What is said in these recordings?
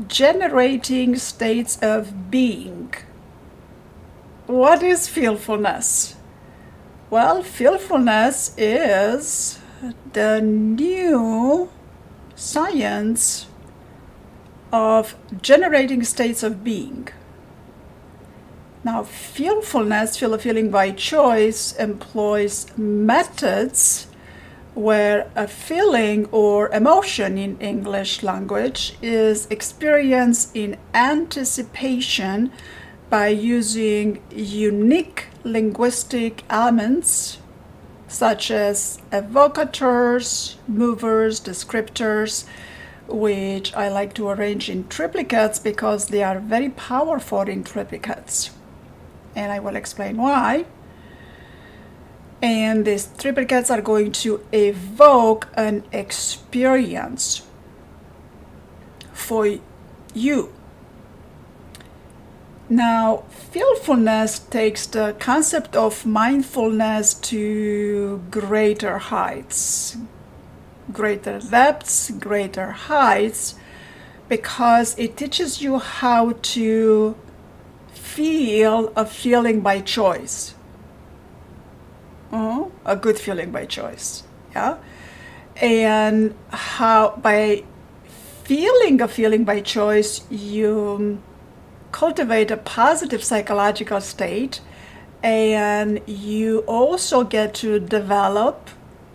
generating states of being. What is feelfulness? Well, feelfulness is the new science of generating states of being. Now, feelfulness, feel a feeling by choice, employs methods where a feeling or emotion in English language is experienced in anticipation by using unique linguistic elements such as evocators, movers, descriptors, which I like to arrange in triplicates because they are very powerful in triplicates. And I will explain why. And these triplicates are going to evoke an experience for you. Now, feelfulness takes the concept of mindfulness to greater heights, greater depths, greater heights, because it teaches you how to feel a feeling by choice. A good feeling by choice, yeah? And how by feeling a feeling by choice, you cultivate a positive psychological state, and you also get to develop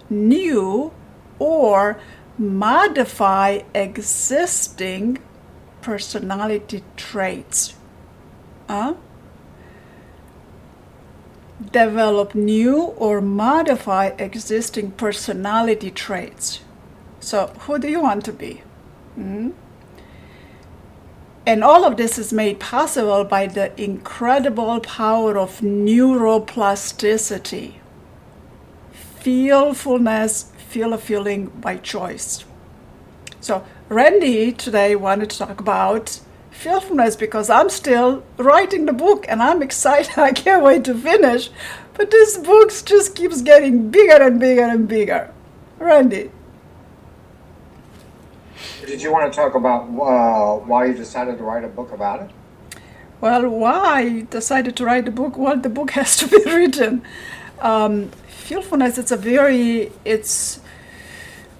new or modify existing personality traits. Develop new or modify existing personality traits. So who do you want to be? And all of this is made possible by the incredible power of neuroplasticity. Feelfulness, feel a feeling by choice. So Randy today wanted to talk about feelfulness because I'm still writing the book and I'm excited. I can't wait to finish. But this book just keeps getting bigger and bigger and bigger. Randy. Did you want to talk about why you decided to write a book about it? Well, why I decided to write the book? Well, the book has to be written. Feelfulness,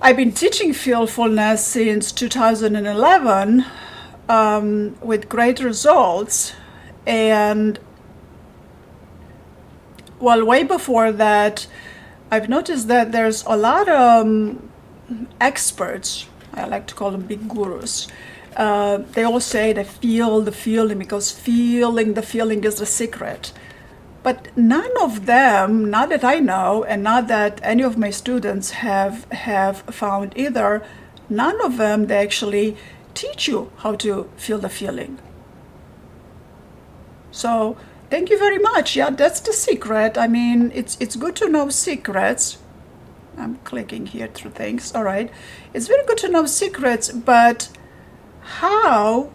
I've been teaching feelfulness since 2011 with great results. And well, way before that, I've noticed that there's a lot of experts, I like to call them big gurus. They all say they feel the feeling because feeling the feeling is the secret. But none of them, not that I know, and not that any of my students have found either, none of them, they actually teach you how to feel the feeling. So thank you very much. Yeah, that's the secret. I mean, it's good to know secrets. I'm clicking here through things. All right. It's very good to know secrets, but how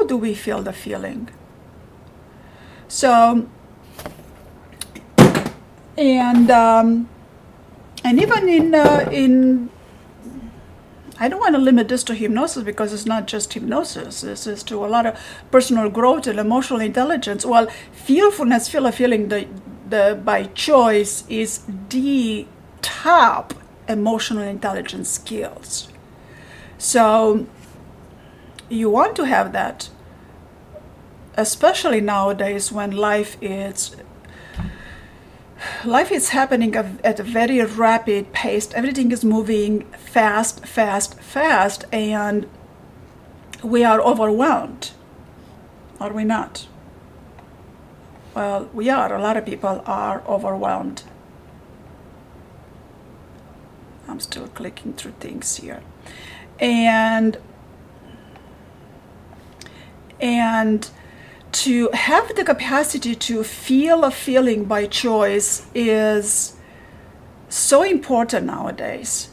do we feel the feeling? So, and even in I don't want to limit this to hypnosis because it's not just hypnosis. This is to a lot of personal growth and emotional intelligence. Well, feelfulness, feel a feeling, the by choice is the top emotional intelligence skills. So you want to have that, especially nowadays when life is happening at a very rapid pace. Everything is moving fast, and we are overwhelmed. Are we not? Well, we are. A lot of people are overwhelmed. I'm still clicking through things here. And to have the capacity to feel a feeling by choice is so important nowadays.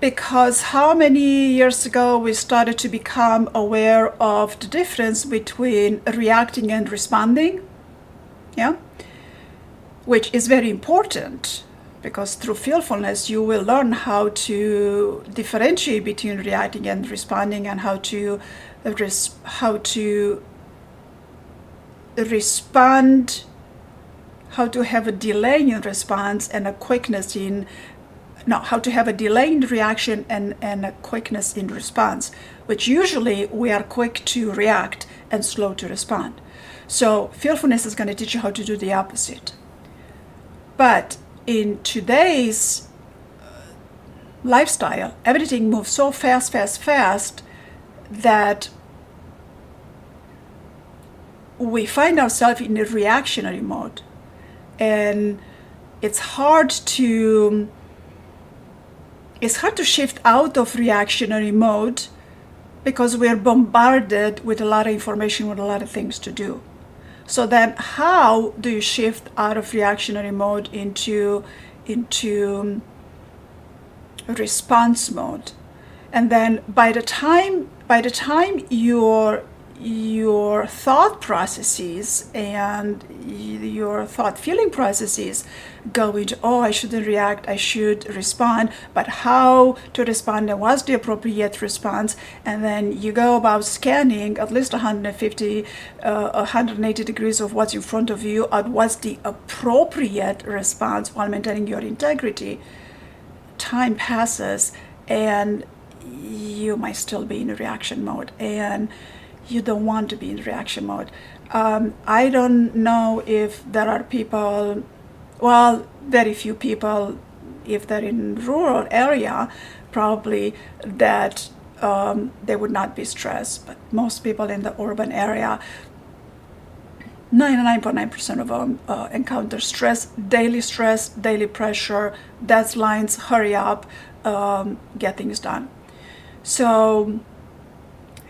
Because how many years ago we started to become aware of the difference between reacting and responding, yeah? Which is very important because through feelfulness you will learn how to differentiate between reacting and responding, and how to respond, how to have a delay in response and a quickness in how to have a delay in reaction and a quickness in response, which usually we are quick to react and slow to respond. So feelfulness is going to teach you how to do the opposite. But in today's lifestyle, everything moves so fast that we find ourselves in a reactionary mode. And it's hard to shift out of reactionary mode because we're bombarded with a lot of information, with a lot of things to do. So then how do you shift out of reactionary mode into response mode? And then by the time your thought processes and your thought feeling processes go into, oh, I shouldn't react, I should respond, but how to respond and what's the appropriate response, and then you go about scanning at least 150 180 degrees of what's in front of you and what's the appropriate response while maintaining your integrity. Time passes and you might still be in reaction mode, and you don't want to be in reaction mode. I don't know if there are people, well, very few people, if they're in rural area, probably that they would not be stressed. But most people in the urban area, 99.9% of them encounter stress, daily pressure, deadlines, hurry up, get things done. So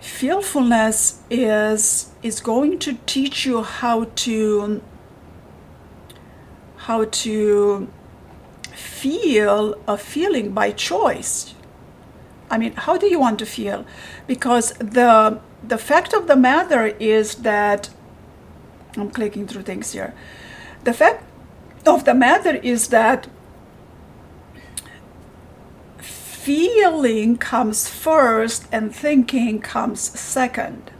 feelfulness is going to teach you how to feel a feeling by choice. I mean, how do you want to feel? Because the fact of the matter is that, I'm clicking through things here. The fact of the matter is that feeling comes first and thinking comes second.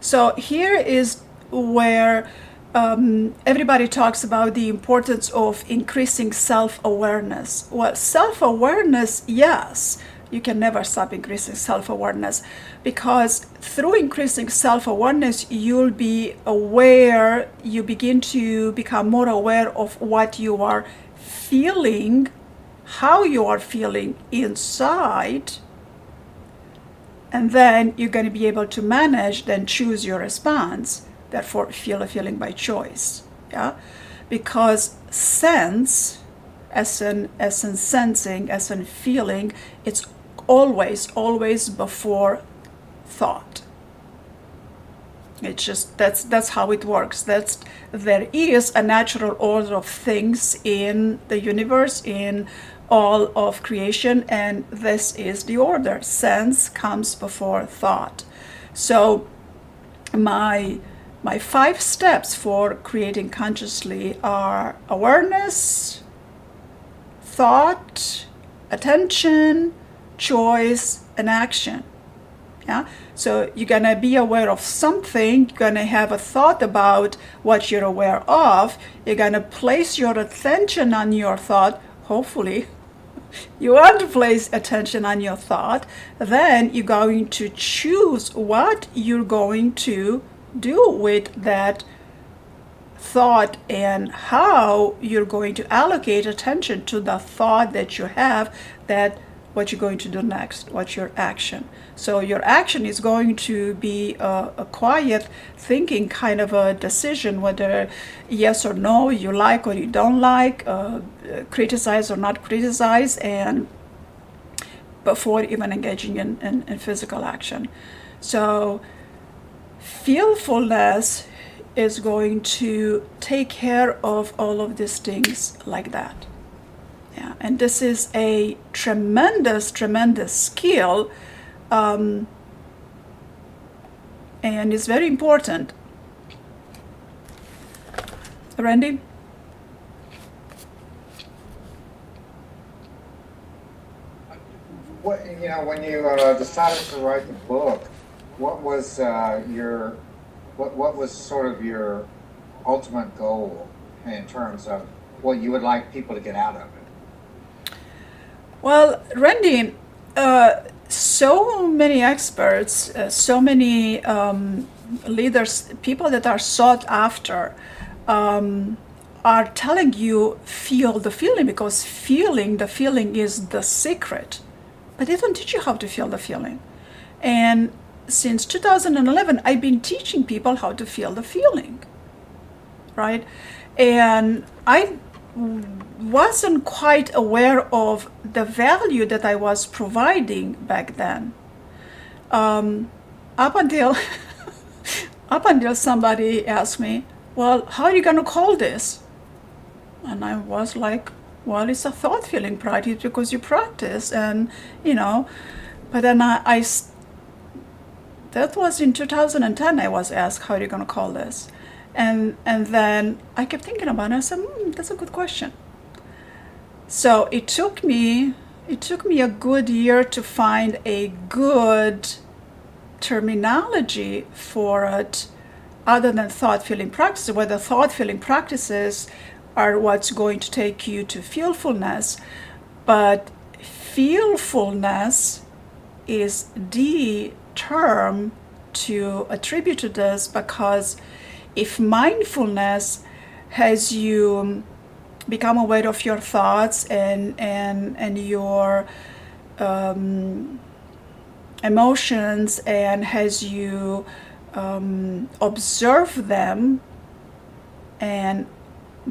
So here is where everybody talks about the importance of increasing self-awareness. Well, self-awareness, yes, you can never stop increasing self-awareness, because through increasing self-awareness, you'll be aware, you begin to become more aware of what you are feeling, how you are feeling inside, and then you're going to be able to manage, then choose your response, therefore feel a feeling by choice. Yeah, because sense, as in sensing, as in feeling, it's always before thought. It's just that's how it works. There is a natural order of things in the universe, in all of creation, and this is the order. Sense comes before thought. So my 5 steps for creating consciously are awareness, thought, attention, choice, and action. Yeah, so you're gonna be aware of something, you're gonna have a thought about what you're aware of, you're gonna place your attention on your thought, hopefully you want to place attention on your thought, then you're going to choose what you're going to do with that thought and how you're going to allocate attention to the thought that you have, that what you're going to do next, what's your action. So your action is going to be a quiet thinking kind of a decision, whether yes or no, you like or you don't like, criticize or not criticize, and before even engaging in physical action. So feelfulness is going to take care of all of these things like that. Yeah, and this is a tremendous skill, and it's very important. Randy? what when you decided to write the book, what was what was sort of your ultimate goal in terms of what you would like people to get out of it? Well, Randy, so many experts, so many leaders, people that are sought after, are telling you feel the feeling, because the feeling is the secret. But they don't teach you how to feel the feeling. And since 2011, I've been teaching people how to feel the feeling, right? And I wasn't quite aware of the value that I was providing back then. Up until somebody asked me, well, how are you going to call this? And I was like, well, it's a thought feeling practice because you practice, and but then that was in 2010. I was asked, how are you going to call this? And then I kept thinking about it. I said, that's a good question. So it took me a good year to find a good terminology for it, other than thought feeling practices, whether thought feeling practices are what's going to take you to feelfulness. But feelfulness is the term to attribute to this, because if mindfulness has you become aware of your thoughts and your emotions, and has you observe them and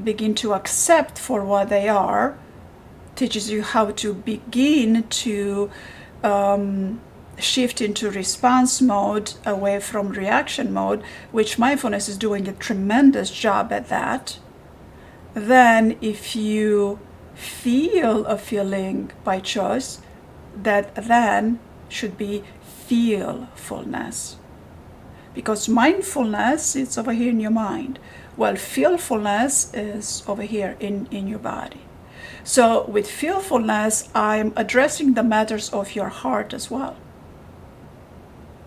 begin to accept for what they are, teaches you how to begin to shift into response mode away from reaction mode, which mindfulness is doing a tremendous job at that. Then if you feel a feeling by choice, that then should be feelfulness. Because mindfulness is over here in your mind, while feelfulness is over here in your body. So with feelfulness, I'm addressing the matters of your heart as well.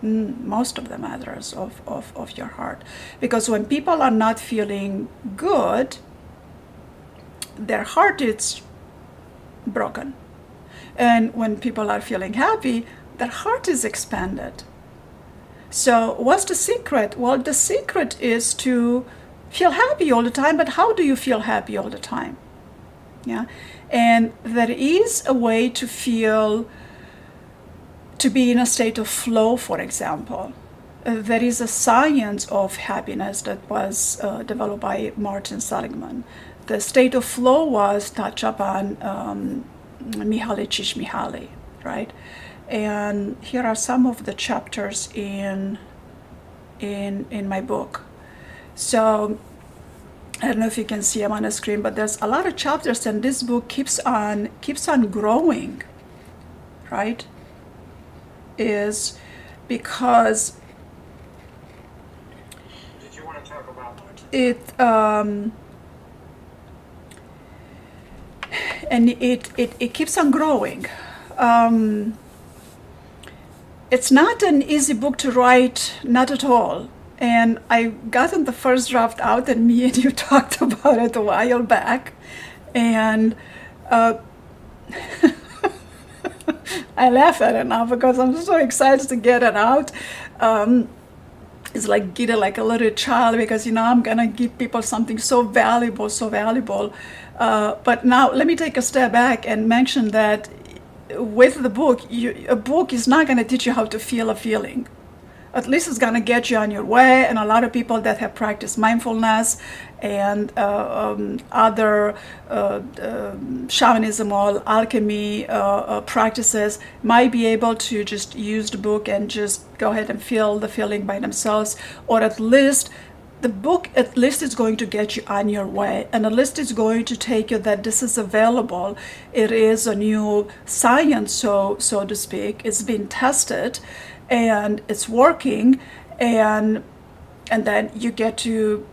Most of the matters of your heart. Because when people are not feeling good, their heart is broken. And when people are feeling happy, their heart is expanded. So what's the secret? Well, the secret is to feel happy all the time, but how do you feel happy all the time? Yeah, and there is a way to be in a state of flow, for example. There is a science of happiness that was developed by Martin Seligman. The state of flow was touched upon Mihaly Csikszentmihalyi, right? And here are some of the chapters in my book. So I don't know if you can see them on the screen, but there's a lot of chapters, and this book keeps on growing, right? Is because Did you want to talk about it and it keeps on growing. It's not an easy book to write, not at all. And I gotten the first draft out, and me and you talked about it a while back. And I laugh at it now because I'm so excited to get it out. It's like get it like a little child, because I'm gonna give people something so valuable. But now let me take a step back and mention that with the book, a book is not gonna teach you how to feel a feeling. At least it's going to get you on your way. And a lot of people that have practiced mindfulness and other shamanism or alchemy practices might be able to just use the book and just go ahead and feel the feeling by themselves, or at least the book is going to get you on your way, and at least it's going to take you that this is available. It is a new science, so to speak. It's been tested and it's working, and then you get to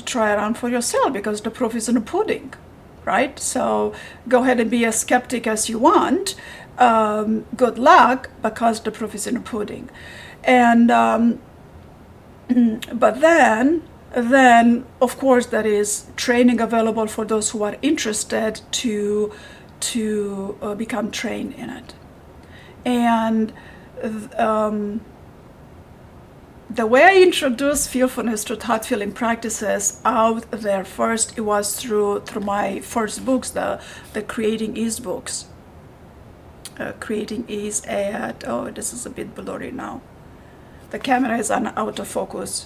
try it on for yourself, because the proof is in the pudding, right? So go ahead and be as skeptic as you want, good luck, because the proof is in the pudding. And but then of course there is training available for those who are interested to become trained in it. And the way I introduced Feelfulness to thought feeling practices out there first, it was through my first books, the Creating Ease books. Creating Ease at, oh, this is a bit blurry now. The camera is on autofocus.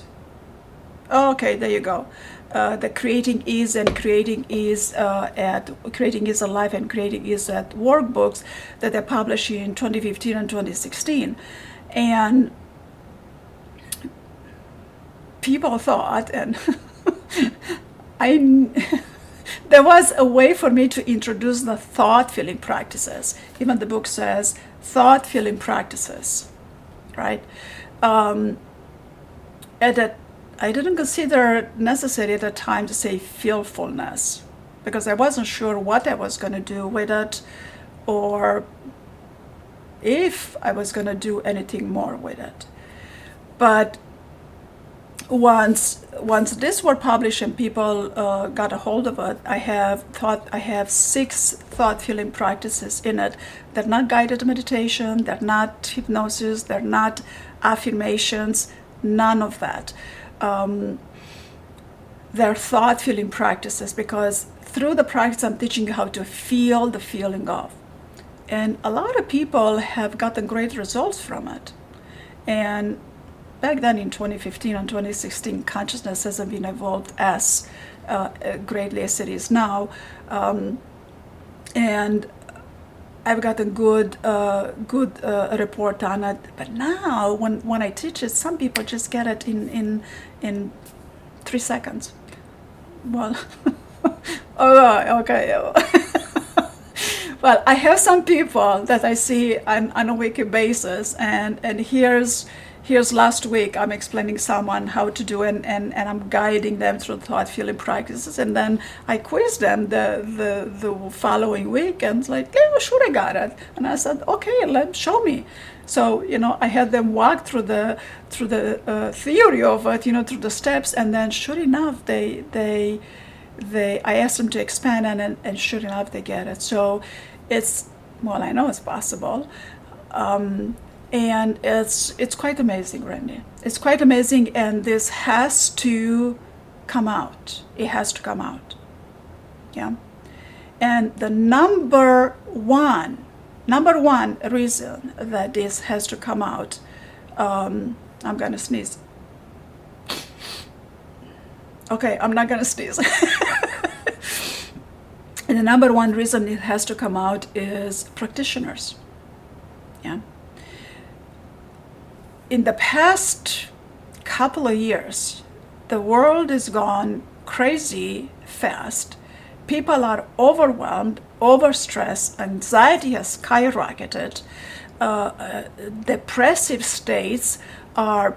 Oh, okay, there you go. The Creating Ease and Creating Ease at Creating Ease Alive and Creating Ease at workbooks that they published in 2015 and 2016. And people thought, and there was a way for me to introduce the thought feeling practices. Even the book says thought feeling practices, right? And that I didn't consider necessary at the time to say feelfulness, because I wasn't sure what I was going to do with it, or if I was going to do anything more with it. But once this were published and people got a hold of it, I have 6 thought feeling practices in it. They're not guided meditation, they're not hypnosis, they're not affirmations, none of that. They're thought feeling practices, because through the practice I'm teaching you how to feel the feeling of. And a lot of people have gotten great results from it. And back then in 2015 and 2016, consciousness hasn't been evolved as greatly as it is now. And I've gotten good report on it. But now, when I teach it, some people just get it in 3 seconds. Well, oh, okay. Well, I have some people that I see on a weekly basis, and here's last week I'm explaining someone how to do it, and I'm guiding them through thought feeling practices, and then I quiz them the following week, and it's like, yeah, sure, I got it. And I said, okay, show me. So I had them walk through the theory of it, through the steps, and then sure enough, I asked them to expand, and sure enough, they get it. So I know it's possible. And it's quite amazing, Randy. It's quite amazing, and this has to come out. It has to come out. Yeah. And the number one reason that this has to come out, I'm gonna sneeze. Okay, I'm not gonna sneeze. And the number one reason it has to come out is practitioners. Yeah. In the past couple of years, the world has gone crazy fast. People are overwhelmed, overstressed, anxiety has skyrocketed, depressive states are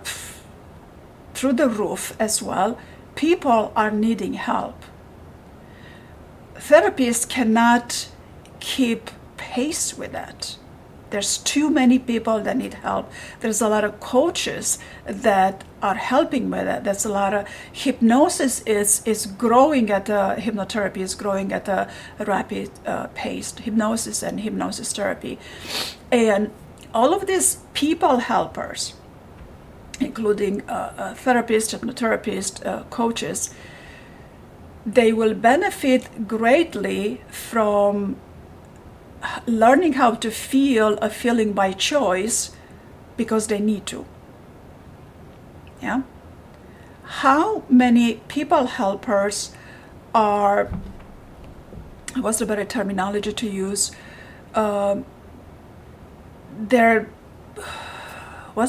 through the roof as well. People are needing help. Therapists cannot keep pace with that. There's too many people that need help. There's a lot of coaches that are helping with it. There's a lot of hypnosis is growing hypnotherapy is growing at a rapid pace. Hypnosis and hypnosis therapy. And all of these people helpers, including therapists, hypnotherapists, coaches, they will benefit greatly from learning how to feel a feeling by choice, because they need to. Yeah. How many people helpers are, what's the better terminology to use? What's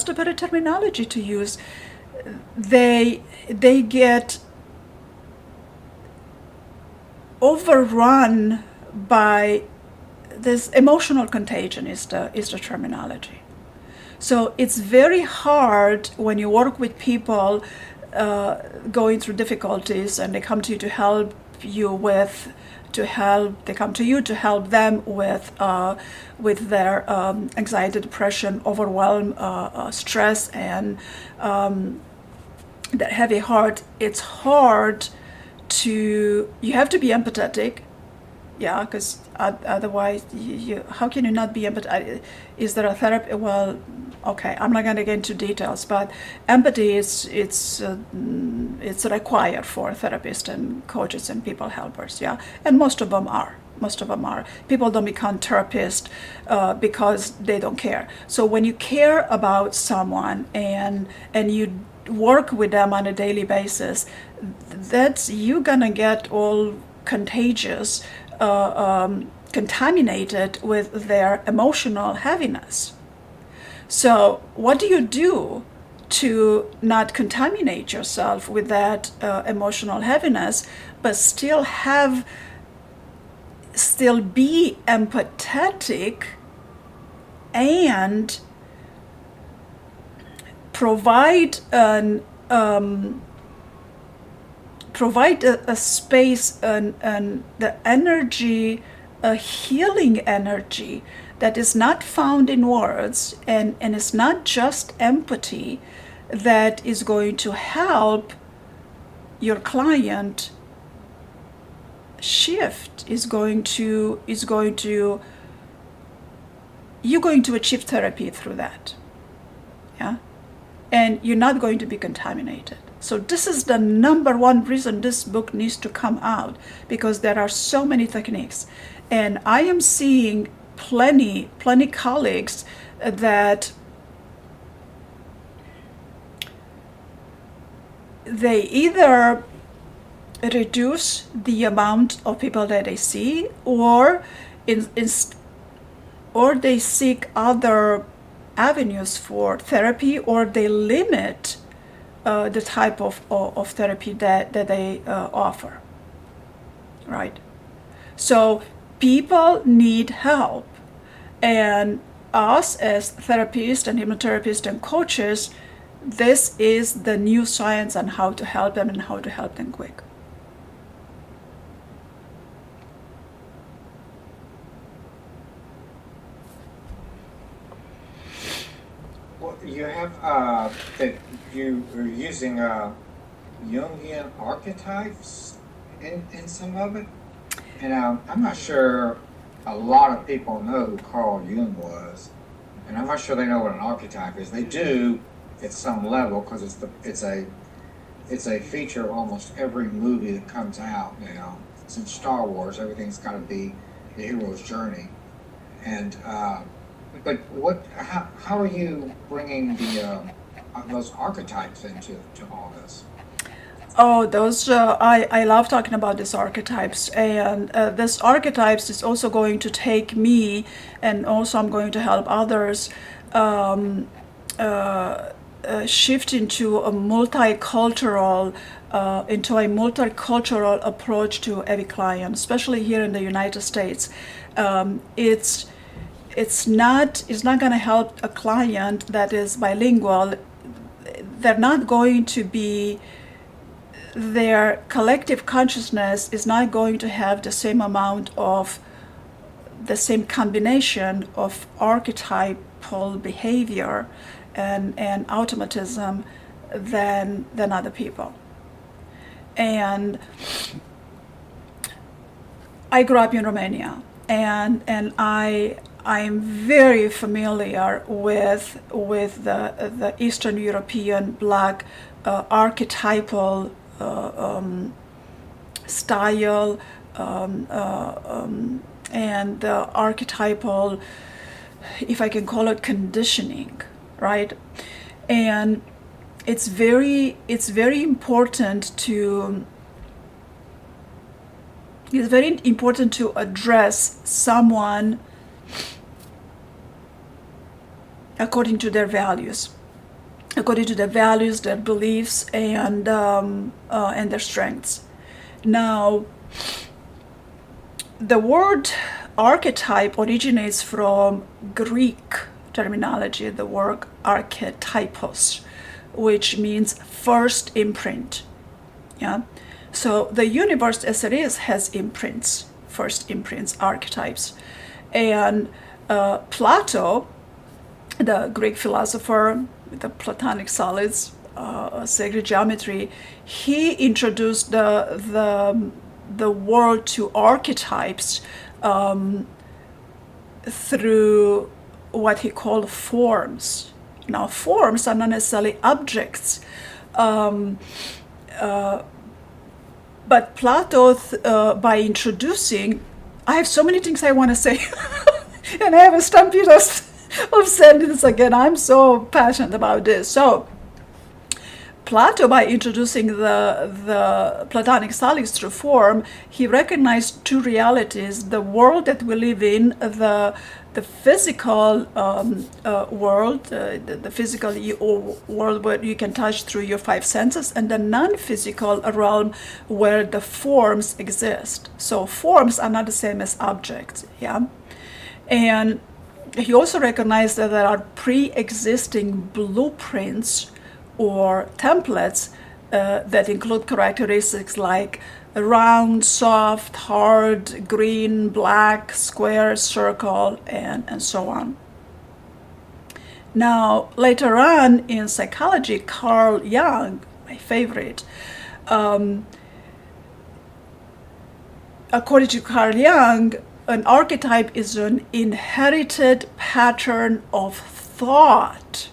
the better terminology to use? They get overrun by this emotional contagion is the terminology. So it's very hard when you work with people going through difficulties, and they come to you to help you with to help. They come to you to help them with their anxiety, depression, overwhelm, stress, and that heavy heart. It's hard to. You have to be empathetic. Yeah, because otherwise, how can you not be empathetic? Is there a therapy? Well, okay, I'm not going to get into details, but empathy it's required for therapists and coaches and people helpers. Yeah, and most of them are. Most of them are. People don't become therapists because they don't care. So when you care about someone and you work with them on a daily basis, that's you're gonna get all contagious. Contaminated with their emotional heaviness. So what do you do to not contaminate yourself with that emotional heaviness, but still be empathetic and provide a space and the energy, a healing energy that is not found in words, and it's not just empathy that is going to help your client shift, you're going to achieve therapy through that. Yeah, and you're not going to be contaminated. So this is the number one reason this book needs to come out, because there are so many techniques. And I am seeing plenty colleagues that they either reduce the amount of people that they see, or they seek other avenues for therapy, or they limit the type of therapy that they offer, right? So people need help, and us as therapists and hypnotherapists and coaches, this is the new science on how to help them and how to help them quick. Well, you have that you are using Jungian archetypes in some of it, and I'm not sure a lot of people know who Carl Jung was, and I'm not sure they know what an archetype is. They do at some level, because it's a feature of almost every movie that comes out now. Since Star Wars, everything's got to be the hero's journey, and but how are you bringing those archetypes into all this? Oh, those I love talking about these archetypes, and this archetypes is also going to take me, and also I'm going to help others shift into a multicultural approach to every client, especially here in the United States. It's not going to help a client that is bilingual. They're not going to be, their collective consciousness is not going to have the same amount of, the same combination of archetypal behavior and automatism than other people. And I grew up in Romania, and I'm very familiar with the Eastern European Black archetypal style and the archetypal, if I can call it, conditioning, right? And it's very important to address someone according to their values, their beliefs, and their strengths. Now, the word archetype originates from Greek terminology, the word archetypos, which means first imprint. Yeah. So the universe as it is has imprints, first imprints, archetypes. And Plato, the Greek philosopher with the Platonic solids, sacred geometry, he introduced the world to archetypes through what he called forms. Now, forms are not necessarily objects, but Plato, by introducing, I have so many things I want to say, and I have a stampede of sentences again. I'm so passionate about this. So, Plato, by introducing the Platonic solids through form, he recognized two realities: the world that we live in, the physical world, the physical world where you can touch through your five senses, and the non-physical realm where the forms exist. So forms are not the same as objects, yeah? And he also recognized that there are pre-existing blueprints or templates that include characteristics like round, soft, hard, green, black, square, circle, and so on. Now, later on in psychology, Carl Jung, my favorite, according to Carl Jung, an archetype is an inherited pattern of thought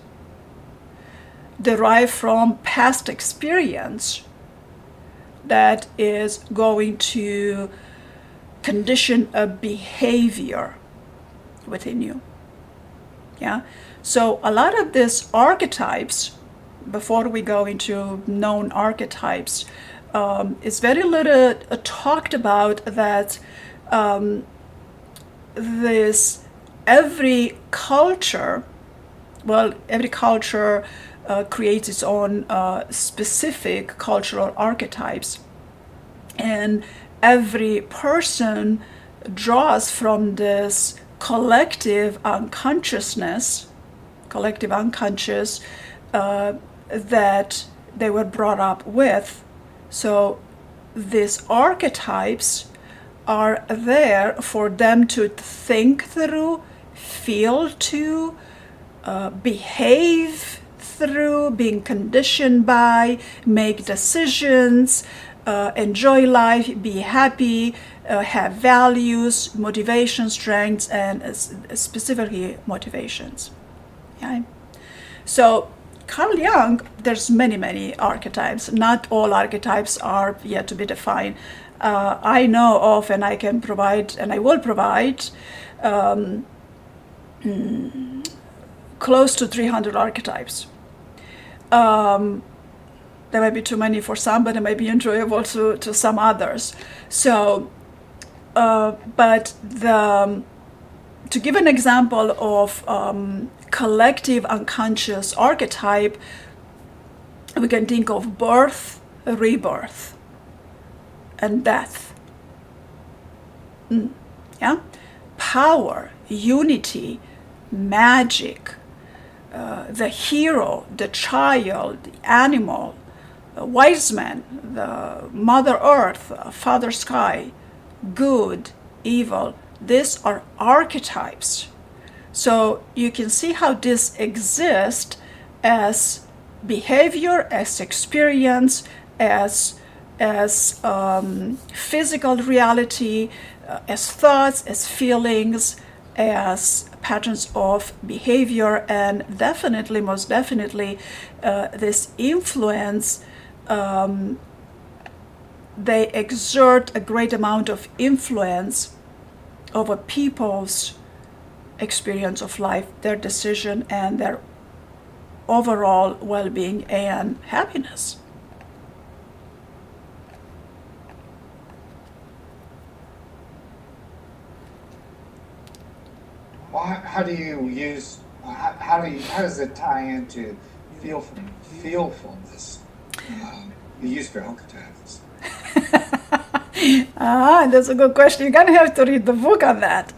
derived from past experience that is going to condition a behavior within you. Yeah. So a lot of these archetypes, before we go into known archetypes, it's very little talked about that every culture creates its own specific cultural archetypes, and every person draws from this collective unconscious that they were brought up with. So these archetypes are there for them to think through, feel to, behave through, being conditioned by, make decisions, enjoy life, be happy, have values, motivation, strengths, and specifically motivations. Okay? So Carl Jung, there's many archetypes. Not all archetypes are yet to be defined. I know of, and I can provide, and I will provide, close to 300 archetypes. There might be too many for some, but it might be enjoyable to some others. So, but to give an example of collective unconscious archetype, we can think of birth, rebirth, and death. Yeah? Power, unity, magic, the hero, the child, the animal, the wise man, the Mother Earth, Father Sky, good, evil. These are archetypes. So you can see how this exists as behavior, as experience, as physical reality, as thoughts, as feelings, as patterns of behavior, and definitely, most definitely, this influence, they exert a great amount of influence over people's experience of life, their decision, and their overall well-being and happiness. Well, how do you use? How does it tie into feelfulness? You use for archetypes. That's a good question. You're gonna have to read the book on that,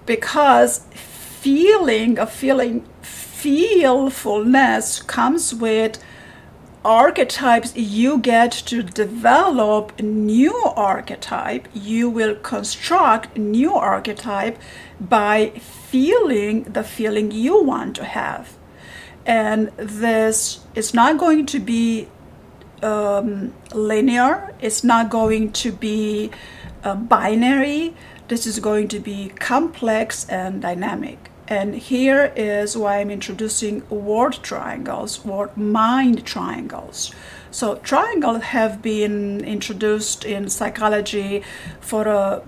because feelfulness comes with archetypes, you get to develop new archetype. You will construct new archetype by feeling the feeling you want to have. And this is not going to be linear. It's not going to be binary. This is going to be complex and dynamic. And here is why I'm introducing word triangles or mind triangles. So triangles have been introduced in psychology for a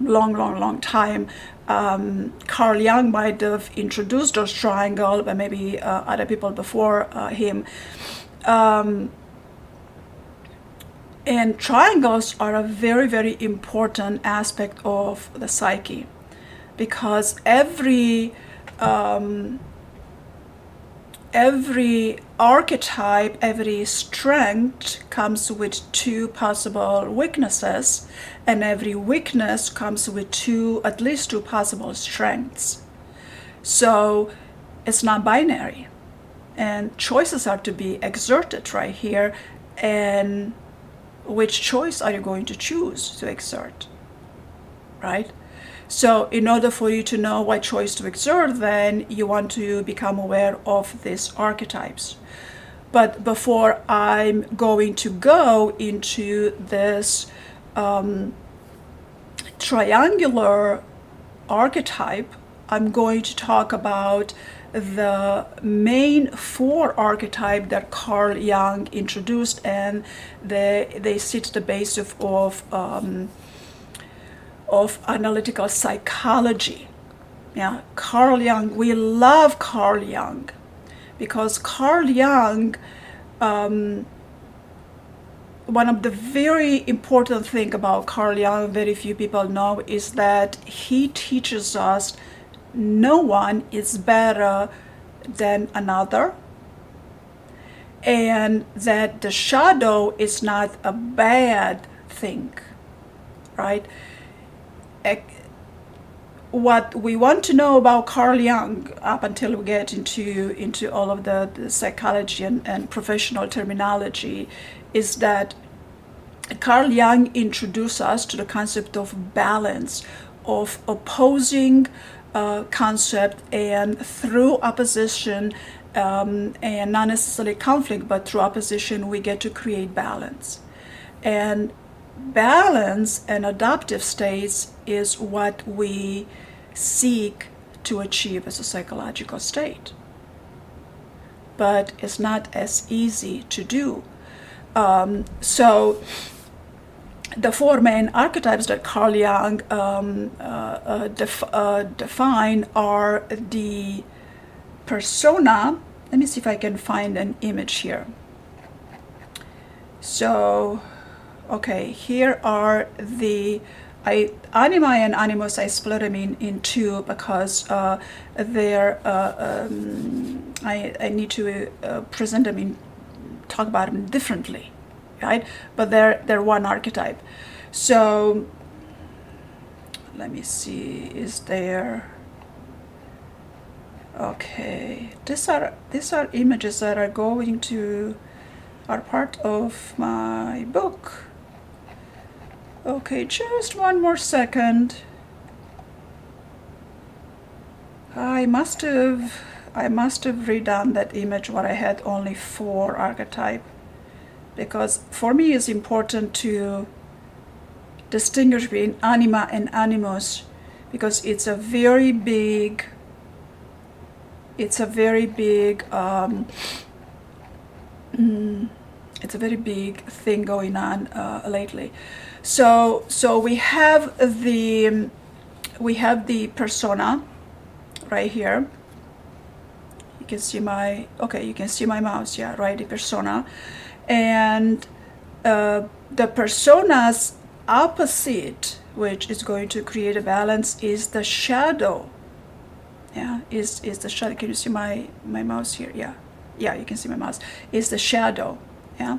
long time. Carl Jung might have introduced those triangles, but maybe other people before him. And triangles are a very important aspect of the psyche, because every archetype, every strength comes with two possible weaknesses, and every weakness comes with at least two possible strengths. So it's not binary, and choices are to be exerted right here. And which choice are you going to choose to exert, right? So in order for you to know what choice to exert, then you want to become aware of these archetypes. But before I'm going to go into this triangular archetype, I'm going to talk about the main four archetypes that Carl Jung introduced, and they sit at the base of analytical psychology. Yeah, Carl Jung. We love Carl Jung because Carl Jung, one of the very important things about Carl Jung, very few people know, is that he teaches us no one is better than another, and that the shadow is not a bad thing, right? What we want to know about Carl Jung, up until we get into all of the psychology and professional terminology, is that Carl Jung introduced us to the concept of balance, of opposing concept, and through opposition, and not necessarily conflict, but through opposition, we get to create balance. And balance and adaptive states is what we seek to achieve as a psychological state. But it's not as easy to do. So the four main archetypes that Carl Jung define are the persona. Let me see if I can find an image here. So, okay, here are the anima and animus. I split them in two because I need to present them talk about them differently. Right? But they're one archetype. So let me see, is there, okay, these are images that are part of my book. Okay, just one more second. I must have redone that image where I had only 4 archetypes. Because for me it's important to distinguish between anima and animus, because it's a very big thing going on lately. So we have the persona right here. You can see my mouse, yeah, right, the persona. And the persona's opposite, which is going to create a balance, is the shadow. Yeah, is the shadow. Can you see my mouse here? Yeah, you can see my mouse. Is the shadow. Yeah,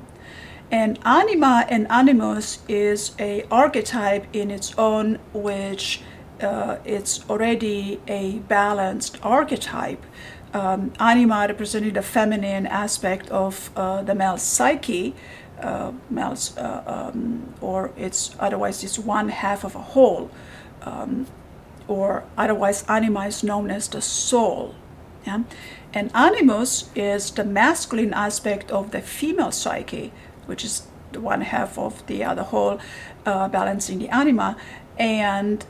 and anima and animus is a archetype in its own, which it's already a balanced archetype. Anima representing the feminine aspect of the male psyche, or it's otherwise it's one half of a whole, or otherwise anima is known as the soul. Yeah? And animus is the masculine aspect of the female psyche, which is the one half of the other whole, balancing the anima, and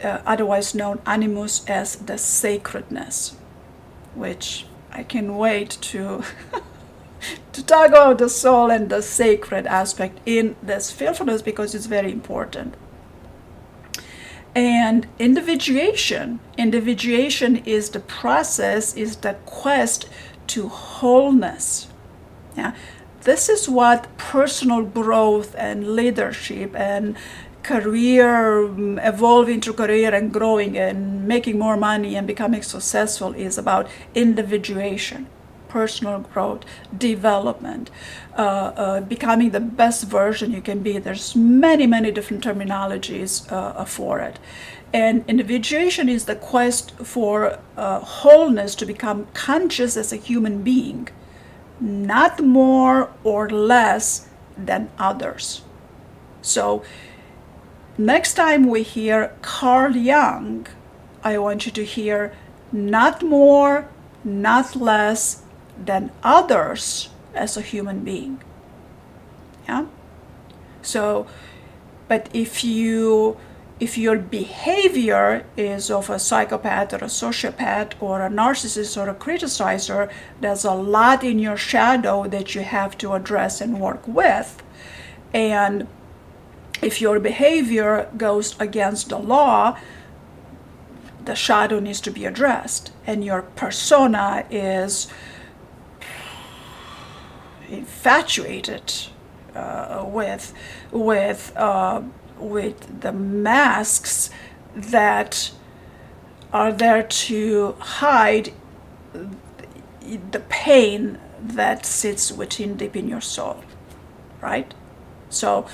otherwise known animus as the sacredness, which I can wait to to talk about the soul and the sacred aspect in this feelfulness, because it's very important. And individuation is the process, is the quest to wholeness. Yeah, this is what personal growth and leadership and career, evolving through career and growing and making more money and becoming successful is about. Individuation, personal growth, development, becoming the best version you can be. There's many different terminologies for it. And individuation is the quest for wholeness, to become conscious as a human being, not more or less than others. So next time we hear Carl Jung, I want you to hear not more, not less than others as a human being. Yeah? So, but if your behavior is of a psychopath or a sociopath or a narcissist or a criticizer, there's a lot in your shadow that you have to address and work with. And if your behavior goes against the law, the shadow needs to be addressed. And your persona is infatuated with the masks that are there to hide the pain that sits within deep in your soul, right? So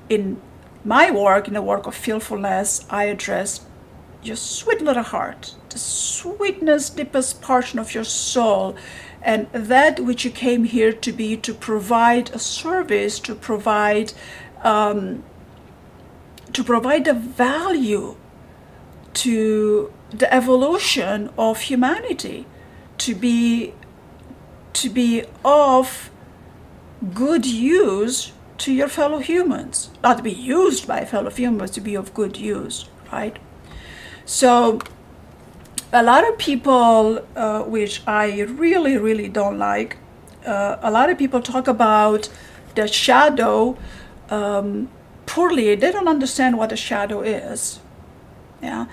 in my work, in the work of Feelfulness, I address your sweet little heart, the sweetness, deepest portion of your soul, and that which you came here to be, to provide a service, to provide the value to the evolution of humanity, to be of good use to your fellow humans, not to be used by fellow humans, to be of good use, right? So a lot of people, which I really don't like, a lot of people talk about the shadow poorly. They don't understand what a shadow is. Yeah,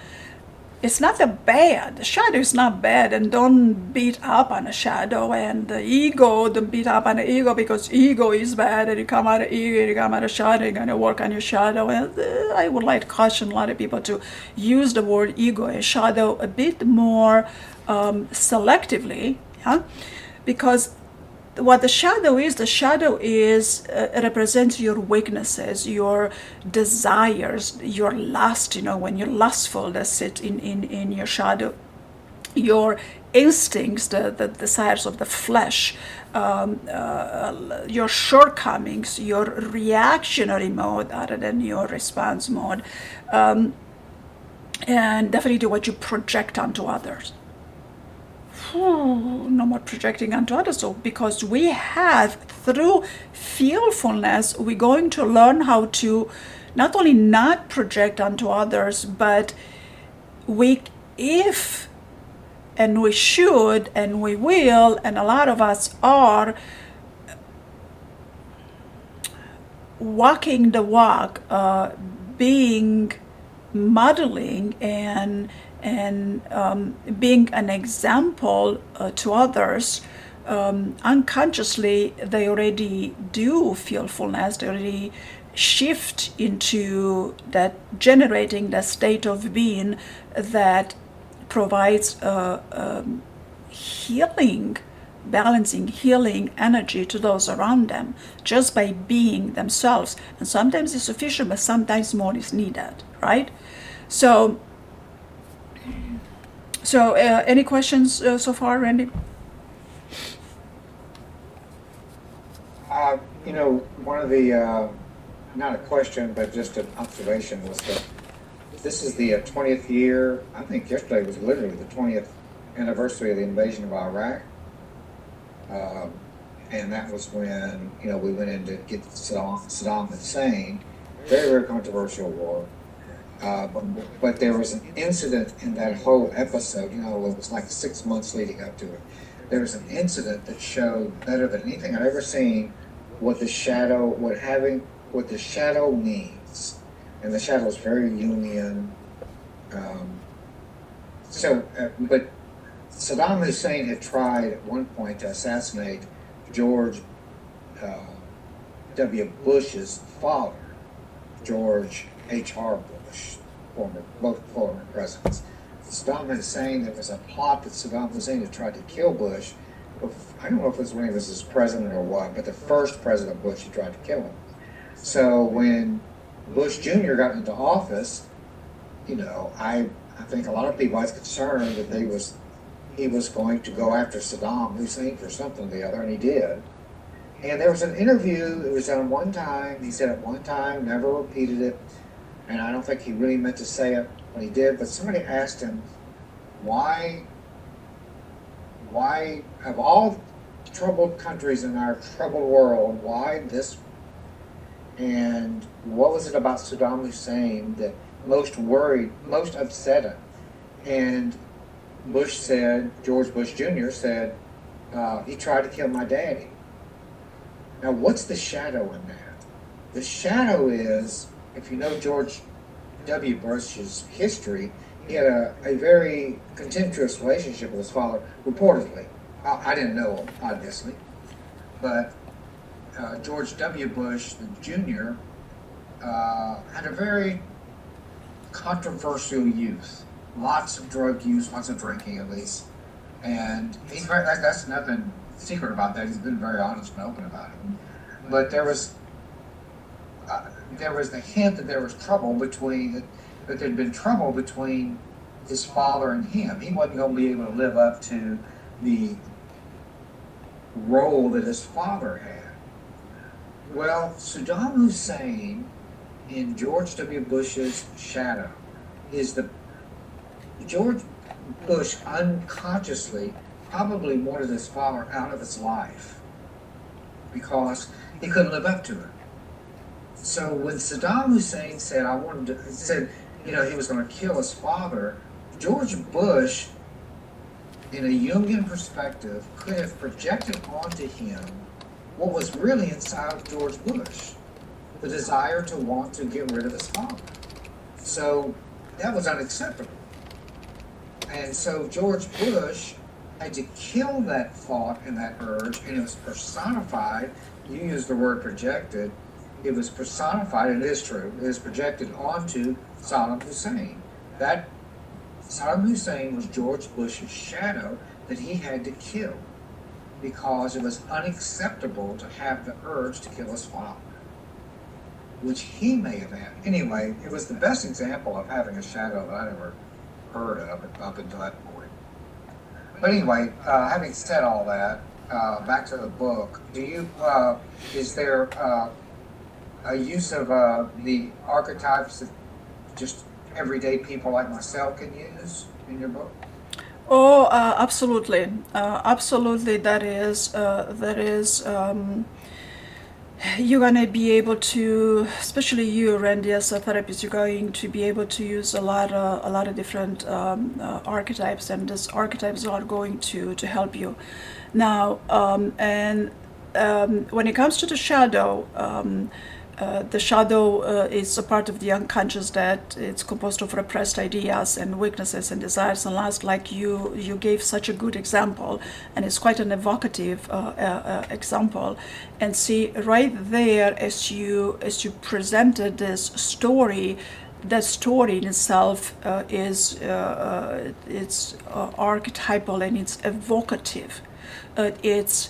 it's not that bad. The shadow is not bad, and don't beat up on a shadow. And the ego, don't beat up on the ego, because ego is bad, and you come out of ego, you come out of shadow, you're going to work on your shadow. And I would like to caution a lot of people to use the word ego and shadow a bit more selectively, yeah? Because what the shadow is represents your weaknesses, your desires, your lust. When you're lustful, that sits in your shadow. Your instincts, the desires of the flesh, your shortcomings, your reactionary mode other than your response mode, and definitely what you project onto others. No more projecting onto others. So because we have, through feelfulness, we're going to learn how to not only not project onto others, but we should and we will, and a lot of us are walking the walk, modeling and being an example to others. Unconsciously, they already do feelfulness. They already shift into that, generating that state of being that provides healing, balancing, healing energy to those around them, just by being themselves. And sometimes it's sufficient, but sometimes more is needed, right? So, any questions so far, Randy? One of the, not a question, but just an observation was that this is the 20th year. I think yesterday was literally the 20th anniversary of the invasion of Iraq. And that was when, we went in to get Saddam Hussein. Very, very controversial war. But there was an incident in that whole episode, it was like 6 months leading up to it. There was an incident that showed better than anything I'd ever seen what the shadow means. And the shadow is very Jungian. But Saddam Hussein had tried at one point to assassinate George W. Bush's father, George H.R. Bush, both former presidents. Saddam Hussein, there was a plot that Saddam Hussein had tried to kill Bush. I don't know if it was when he was his president or what, but the first President Bush, he tried to kill him. So when Bush Jr. got into office, I think a lot of people was concerned that he was going to go after Saddam Hussein for something or the other, and he did. And there was an interview, it was done one time, he said it one time, never repeated it, and I don't think he really meant to say it when he did, but somebody asked him, why of all troubled countries in our troubled world, why this? And what was it about Saddam Hussein that most worried, most upset him? And Bush said, George Bush Jr. said, he tried to kill my daddy. Now, what's the shadow in that? The shadow is, if you know George W. Bush's history, he had a very contemptuous relationship with his father, reportedly. I didn't know him, obviously. But George W. Bush Jr. Had a very controversial youth. Lots of drug use, lots of drinking at least. And that's nothing secret about that. He's been very honest and open about it. But there was the hint that there was trouble that there'd been trouble between his father and him. He wasn't going to be able to live up to the role that his father had. Well, Saddam Hussein in George W. Bush's shadow is George Bush unconsciously probably wanted his father out of his life because he couldn't live up to it. So when Saddam Hussein said he was going to kill his father, George Bush, in a Jungian perspective, could have projected onto him what was really inside of George Bush, the desire to want to get rid of his father. So that was unacceptable. And so George Bush had to kill that thought and that urge, and it was personified. You used the word projected. It was personified, it is true, it is projected onto Saddam Hussein. That Saddam Hussein was George Bush's shadow that he had to kill because it was unacceptable to have the urge to kill his father, which he may have had. Anyway, it was the best example of having a shadow that I'd ever heard of up until that point. But anyway, having said all that, back to the book, is there a use of the archetypes that just everyday people like myself can use in your book? Oh, absolutely, absolutely. That is, you're gonna be able to, especially you, Randy, as a therapist, you're going to be able to use a lot of different archetypes, and these archetypes are going to help you. Now, when it comes to the shadow is a part of the unconscious that it's composed of repressed ideas and weaknesses and desires and lusts, like you gave such a good example, and it's quite an evocative example. And see, right there, as you presented this story, that story in itself is it's archetypal and it's evocative. It's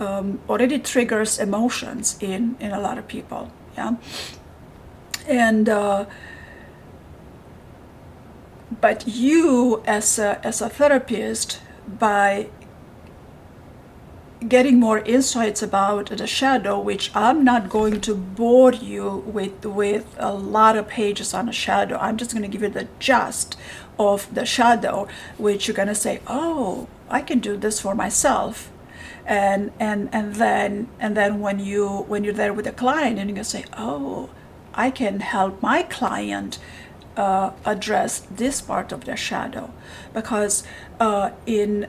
already triggers emotions in a lot of people. Yeah, and But you, as a therapist, by getting more insights about the shadow, which I'm not going to bore you with a lot of pages on the shadow. I'm just going to give you the gist of the shadow, which you're going to say, oh, I can do this for myself. And then when you're there with a client, and you can say, oh, I can help my client address this part of their shadow, because in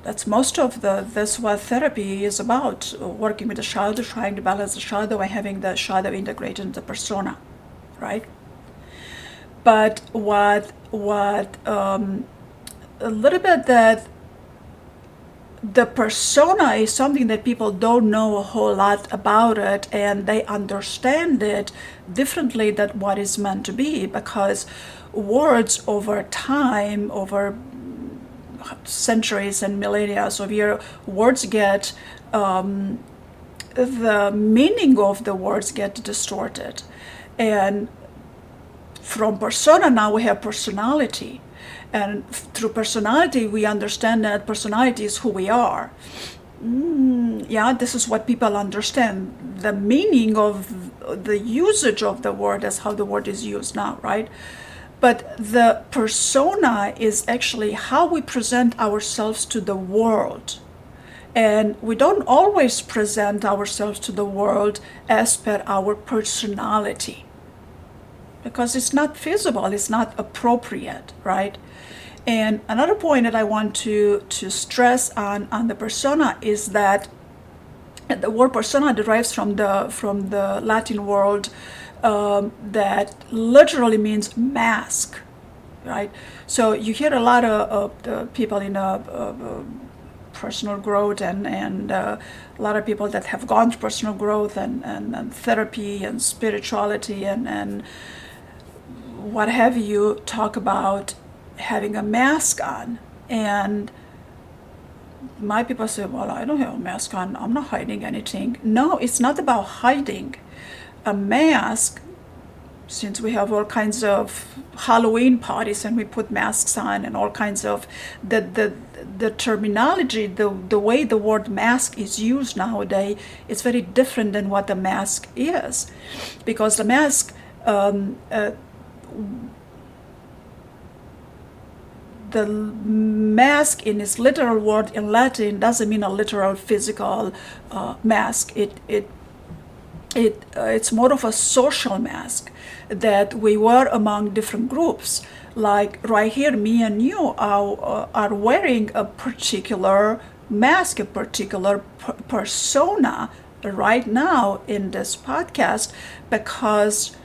that's most of that's what therapy is about, working with the shadow, trying to balance the shadow and having the shadow integrated into the persona, right? But what a little bit that the persona is something that people don't know a whole lot about it, and they understand it differently than what is meant to be, because words over time, over centuries and millennia of year, words get the meaning of the words get distorted, and from persona now we have personality, and through personality we understand that personality is who we are. Yeah, this is what people understand, the meaning of the usage of the word as how the word is used now, right? But the persona is actually how we present ourselves to the world. And we don't always present ourselves to the world as per our personality, because it's not feasible, it's not appropriate, right? And another point that I want to stress on the persona is that the word persona derives from the Latin word that literally means mask, right? So you hear a lot of the people in personal growth and a lot of people that have gone through personal growth and therapy and spirituality and what have you, talk about having a mask on. And my people say, well, I don't have a mask on, I'm not hiding anything. No, it's not about hiding. A mask, since we have all kinds of Halloween parties and we put masks on and all kinds of the terminology, the way the word mask is used nowadays, it's very different than what the mask is, because the mask the mask in its literal word in Latin doesn't mean a literal physical mask. It's more of a social mask that we wear among different groups. Like right here, me and you are wearing a particular mask, a particular persona right now in this podcast, because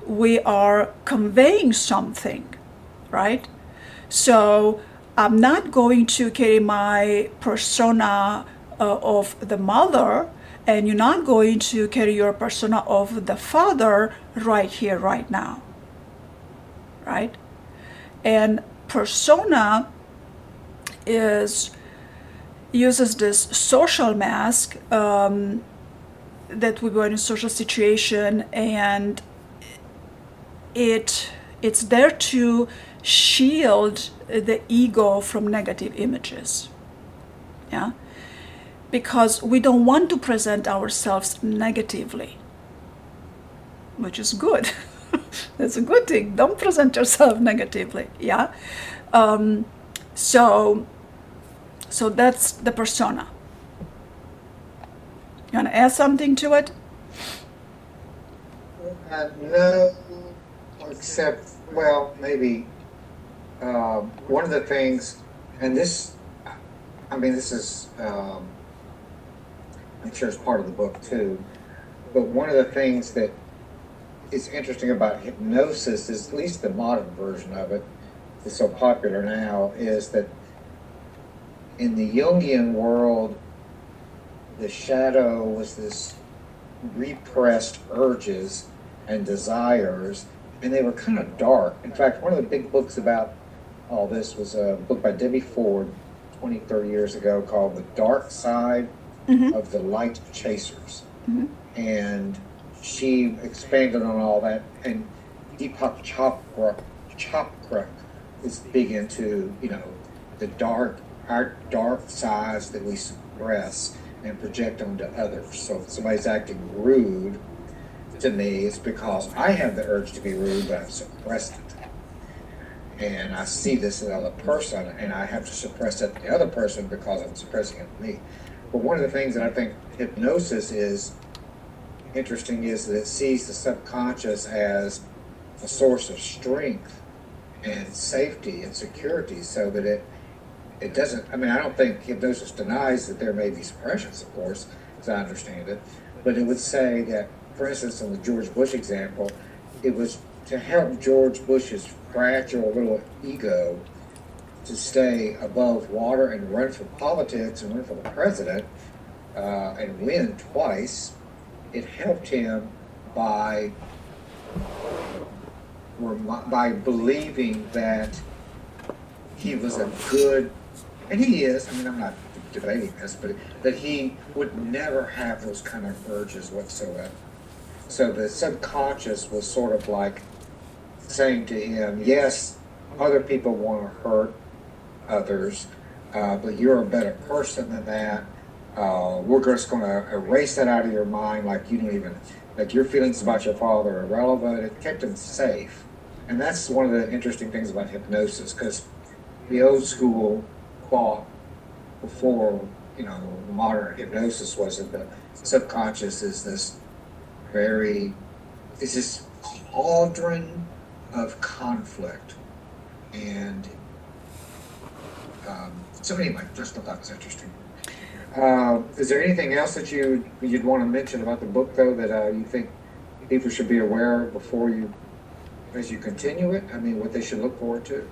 we are conveying something, right? So I'm not going to carry my persona of the mother, and you're not going to carry your persona of the father right here, right now, right? And persona uses this social mask that we go in a social situation, and it's there to shield the ego from negative images. Yeah, because we don't want to present ourselves negatively, which is good. That's a good thing. Don't present yourself negatively. Yeah. So that's the persona. You want to add something to it? No, except, well, maybe one of the things, and this, I mean, this is, I'm sure it's part of the book too, but one of the things that is interesting about hypnosis is, at least the modern version of it, is so popular now, is that in the Jungian world, the shadow was this repressed urges and desires, and they were kind of dark. In fact, one of the big books about all this was a book by Debbie Ford 20, 30 years ago called The Dark Side of the Light Chasers. And she expanded on all that, and Deepak Chopra correct, is big into, our dark sides that we suppress and project onto others. So if somebody's acting rude to me, it's because I have the urge to be rude, but I've suppressed it. And I see this in another person, and I have to suppress that in the other person because I'm suppressing it in me. But one of the things that I think hypnosis is interesting is that it sees the subconscious as a source of strength and safety and security, so that it doesn't, I mean, I don't think hypnosis denies that there may be suppressions, of course, as I understand it, but it would say that, for instance, in the George Bush example, it was to help George Bush's fragile little ego to stay above water and run for politics and run for the president and win twice. It helped him by believing that he was a good, and he is, I mean, I'm not debating this, but that he would never have those kind of urges whatsoever. So the subconscious was sort of like saying to him, yes, other people want to hurt others, but you're a better person than that. We're just going to erase that out of your mind, like you don't even, like your feelings about your father are irrelevant. It kept him safe. And that's one of the interesting things about hypnosis, because the old school thought before, modern hypnosis was that the subconscious is this cauldron of conflict. And so anyway, just thought that was interesting. Is there anything else that you'd want to mention about the book, though, that you think people should be aware of as you continue it? I mean, what they should look forward to?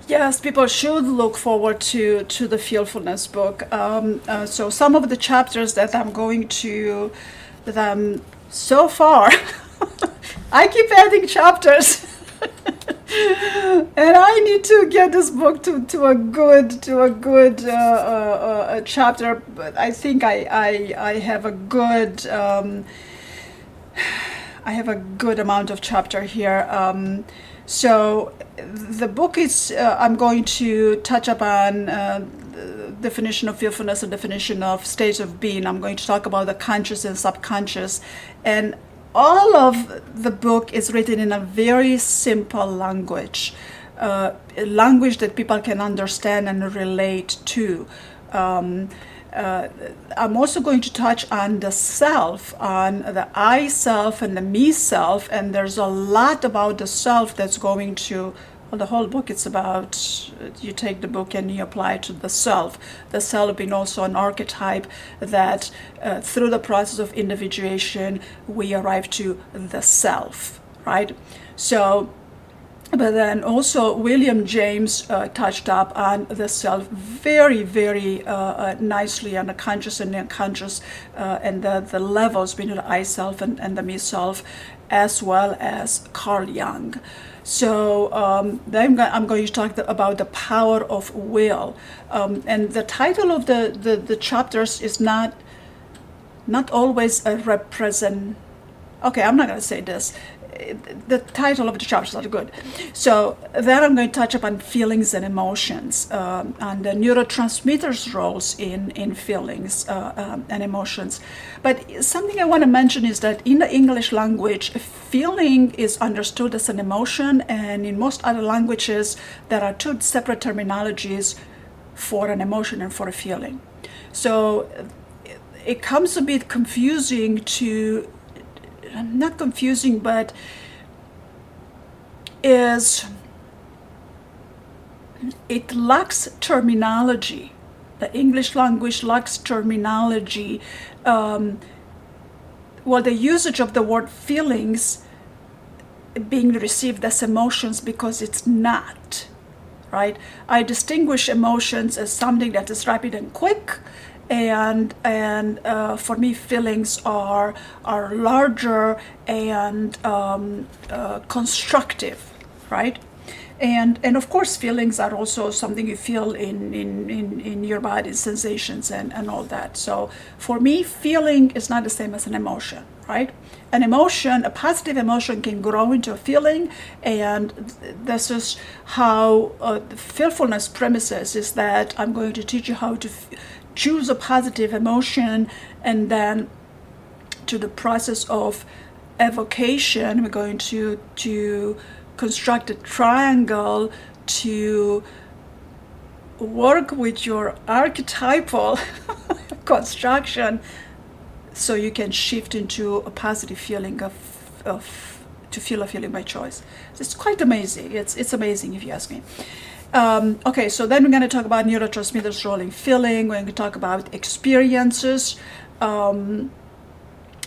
Yes, people should look forward to the Feelfulness book. So some of the chapters that I'm so far, I keep adding chapters. And I need to get this book to a good chapter. But I think I have a good amount of chapter here. So the book is I'm going to touch upon the definition of feelfulness, the definition of state of being. I'm going to talk about the conscious and subconscious, and all of the book is written in a very simple language, language that people can understand and relate to. I'm also going to touch on the self, on the I self and the me self, and there's a lot about the self that's going to, well, the whole book it's about, you take the book and you apply it to the self being also an archetype that through the process of individuation we arrive to the self, right? So, but then also William James touched up on the self very, very nicely, on the conscious and the unconscious, and the levels between the I self and the me self, as well as Carl Jung. So then I'm going to talk about the power of will, and the title of the chapters is not always a represent. Okay, I'm not going to say this. The title of the chapters are good. So then I'm going to touch upon feelings and emotions, and the neurotransmitters' roles in feelings and emotions. But something I want to mention is that in the English language, feeling is understood as an emotion, and in most other languages, there are two separate terminologies for an emotion and for a feeling. So it comes a bit confusing to, not confusing, but it lacks terminology. The English language lacks terminology. The usage of the word feelings being received as emotions, because it's not, right? I distinguish emotions as something that is rapid and quick, and for me feelings are larger and constructive, right? And of course, feelings are also something you feel in your body, sensations and all that. So for me, feeling is not the same as an emotion, right? An emotion, a positive emotion, can grow into a feeling, and this is how the Feelfulness premises is that I'm going to teach you how to choose a positive emotion, and then to the process of evocation, we're going to construct a triangle to work with your archetypal construction, so you can shift into a positive feeling of to feel a feeling by choice. So it's quite amazing. It's amazing if you ask me. Okay, so then we're going to talk about neurotransmitters role in feeling. We're going to talk about experiences.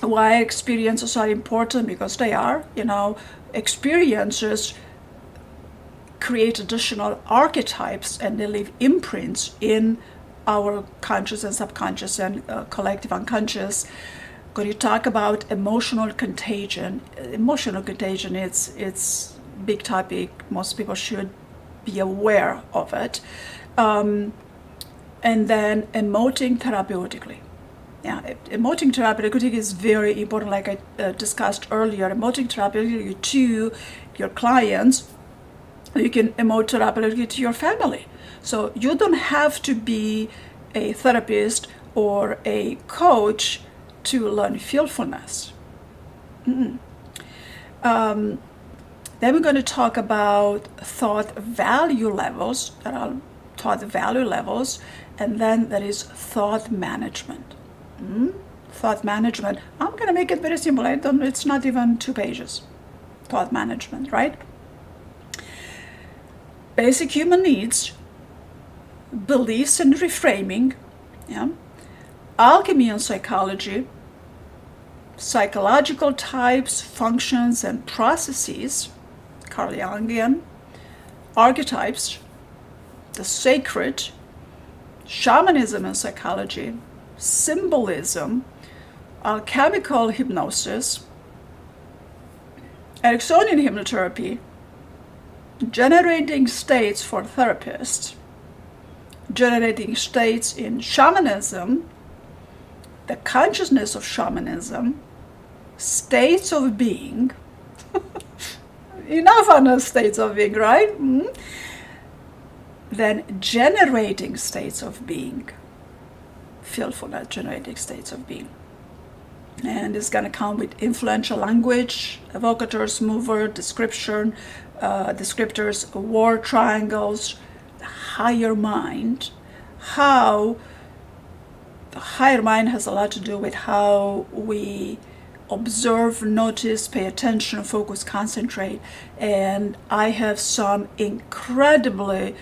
Why experiences are important, because they are, experiences create additional archetypes, and they leave imprints in our conscious and subconscious and collective unconscious. Going to talk about emotional contagion. Emotional contagion, it's big topic. Most people should be aware of it. And then emoting therapeutically. Yeah, emoting therapeutically is very important, like I discussed earlier. Emoting therapeutically to your clients, you can emote therapeutically to your family. So you don't have to be a therapist or a coach to learn feelfulness. Then we're going to talk about thought value levels, and then there is thought management. Thought management. I'm going to make it very simple. It's not even 2 pages. Thought management, right? Basic human needs, beliefs and reframing, yeah. Alchemy and psychology, psychological types, functions and processes, Carl Jungian, archetypes, the sacred, shamanism and psychology, symbolism, alchemical hypnosis, Ericksonian hypnotherapy, generating states for therapists, generating states in shamanism, the consciousness of shamanism, states of being. Enough on the states of being, right? Then generating states of being. Feelfulness, generating states of being. And it's going to come with influential language, evocators, mover, description, descriptors, war triangles, the higher mind. How the higher mind has a lot to do with how we observe, notice, pay attention, focus, concentrate. And I have some incredibly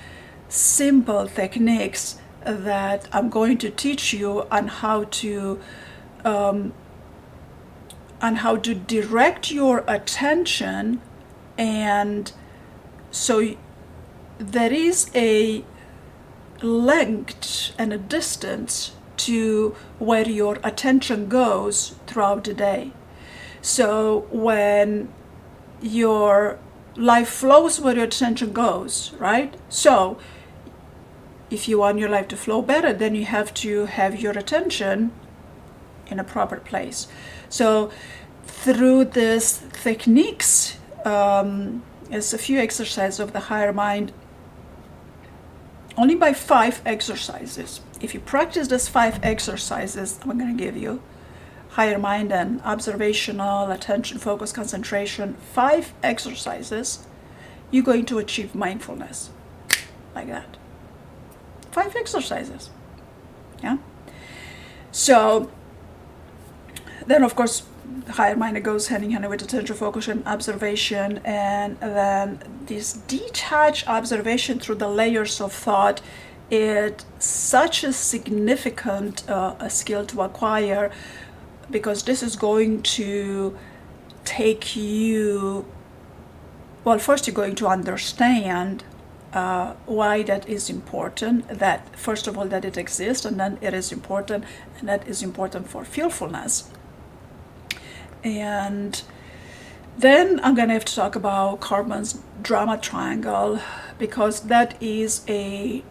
simple techniques that I'm going to teach you on how to direct your attention, and so there is a length and a distance to where your attention goes throughout the day. So when your life flows where your attention goes, right? So if you want your life to flow better, then you have to have your attention in a proper place. So through these techniques, there's a few exercises of the higher mind, only by 5 exercises. If you practice these 5 exercises I'm going to give you, higher mind and observational, attention, focus, concentration, 5 exercises, you're going to achieve mindfulness like that. 5 exercises. Yeah. So then, of course, higher mind goes hand in hand with attention, focus, and observation, and then this detached observation through the layers of thought. It's such a significant a skill to acquire, because this is going to take you, well, first you're going to understand why that is important, that first of all that it exists, and then it is important, and that is important for feelfulness. And Then I'm gonna have to talk about Cartman's drama triangle, because that is a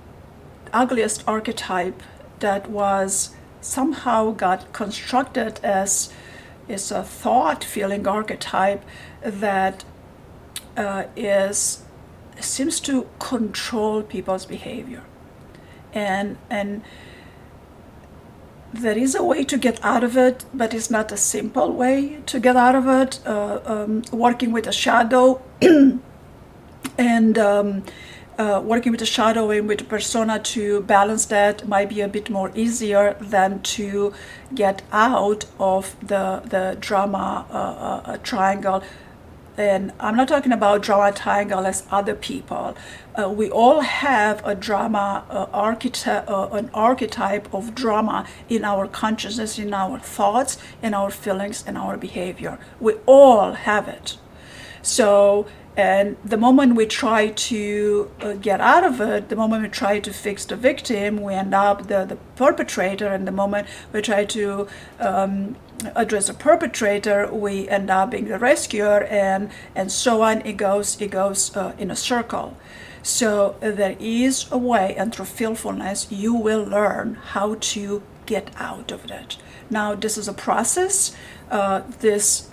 ugliest archetype that was somehow got constructed as is a thought feeling archetype that is seems to control people's behavior, and there is a way to get out of it, but it's not a simple way to get out of it. Working with a shadow and working with the shadow and with the persona to balance that might be a bit more easier than to get out of the drama triangle. And I'm not talking about drama triangle as other people. We all have a drama an archetype of drama in our consciousness, in our thoughts, in our feelings, and our behavior. We all have it. So, and the moment we try to get out of it, the moment we try to fix the victim, we end up the perpetrator. And the moment we try to address the perpetrator, we end up being the rescuer, and so on. It goes in a circle. So there is a way, and through Feelfulness, you will learn how to get out of it. Now, this is a process. This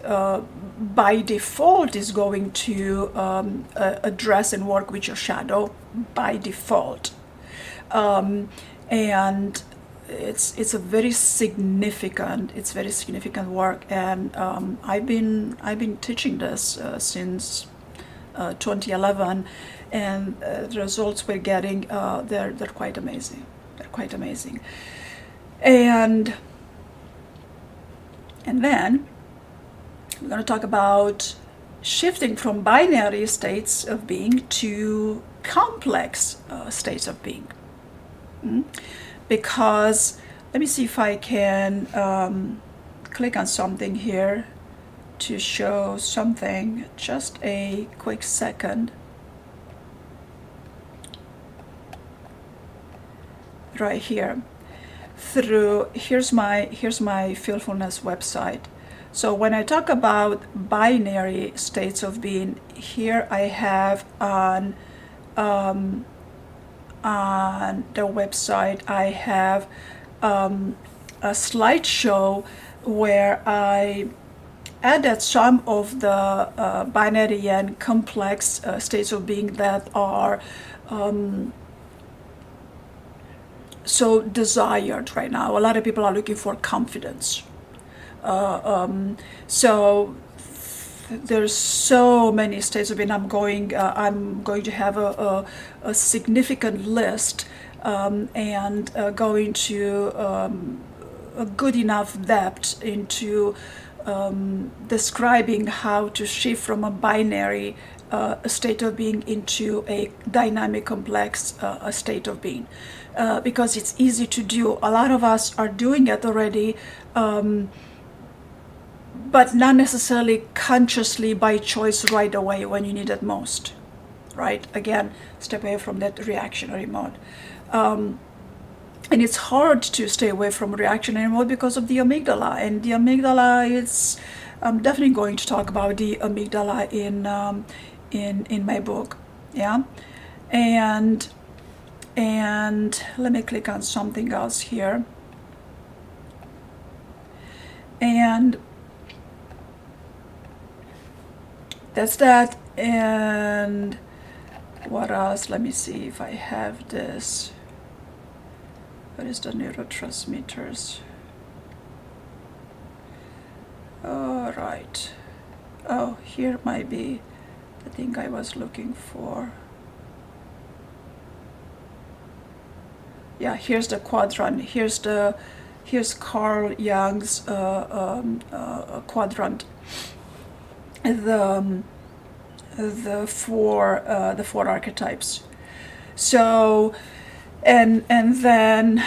by default is going to address and work with your shadow by default, and it's a very significant work. And I've been teaching this since 2011, and the results we're getting, they're quite amazing. And then we're going to talk about shifting from binary states of being to complex states of being. Because, let me see if I can click on something here to show something. Just a quick second. Right here. Here's my Feelfulness website. So when I talk about binary states of being, here I have on the website, I have a slideshow where I added some of the binary and complex states of being that are so desired right now. A lot of people are looking for confidence. So there's so many states of being. I'm going to have a significant list, and going to a good enough depth into describing how to shift from a binary state of being into a dynamic, complex state of being. Because it's easy to do. A lot of us are doing it already, but not necessarily consciously by choice right away when you need it most. Right? Again, step away from that reactionary mode. And it's hard to stay away from reactionary mode because of the amygdala. And the amygdala is, I'm definitely going to talk about the amygdala in my book. Yeah? And let me click on something else here. And that's that. And what else? Let me see if I have this. What is the neurotransmitters? All right. Oh, here might be the thing I was looking for. Yeah, here's the quadrant. Here's Carl Jung's quadrant. The four archetypes. So, and then,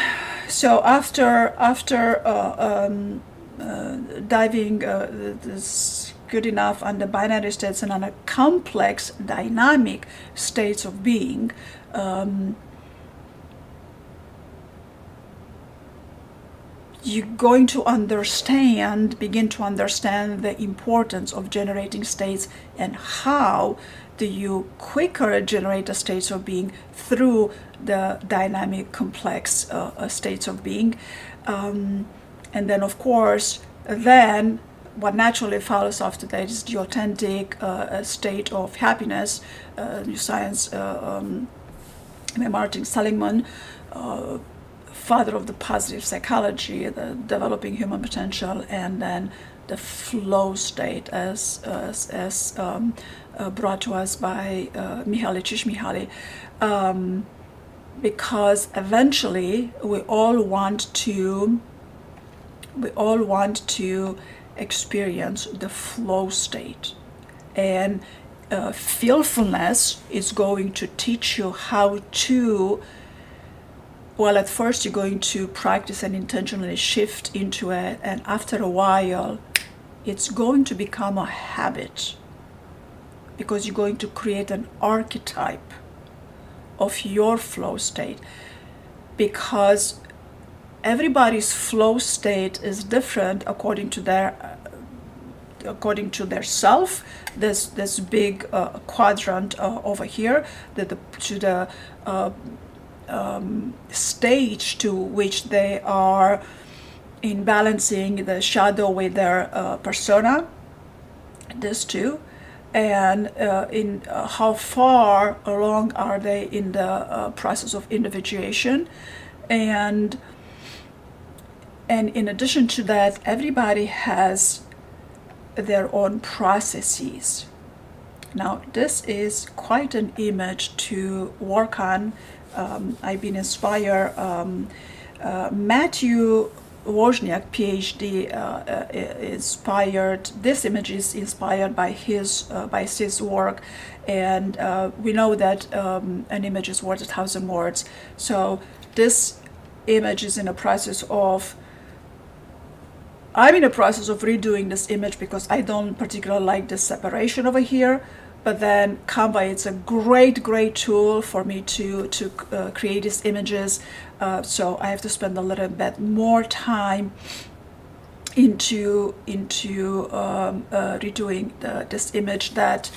so after diving this good enough on the binary states and on a complex dynamic states of being. you're going to begin to understand the importance of generating states and how do you quicker generate the states of being through the dynamic, complex states of being. And then, of course, then what naturally follows after that is the authentic state of happiness. New Science, Martin Seligman, father of the positive psychology, the developing human potential, and then the flow state as brought to us by Mihaly Csikszentmihalyi, because eventually we all want to experience the flow state, and Feelfulness is going to teach you how to. Well, at first you're going to practice and intentionally shift into it, and after a while, it's going to become a habit, because you're going to create an archetype of your flow state, because everybody's flow state is different according to their self. There's this big quadrant over here that to the stage to which they are in balancing the shadow with their persona, this too, and in how far along are they in the process of individuation, and in addition to that, everybody has their own processes. Now, this is quite an image to work on. I've been inspired. Matthew Wozniak, PhD, inspired. This image is inspired by his work, and we know that an image is worth 1,000 words. So this image is in a process of. I'm in a process of redoing this image because I don't particularly like this separation over here. But then Canva, it's a great tool for me to create these images. So I have to spend a little bit more time into redoing this image. That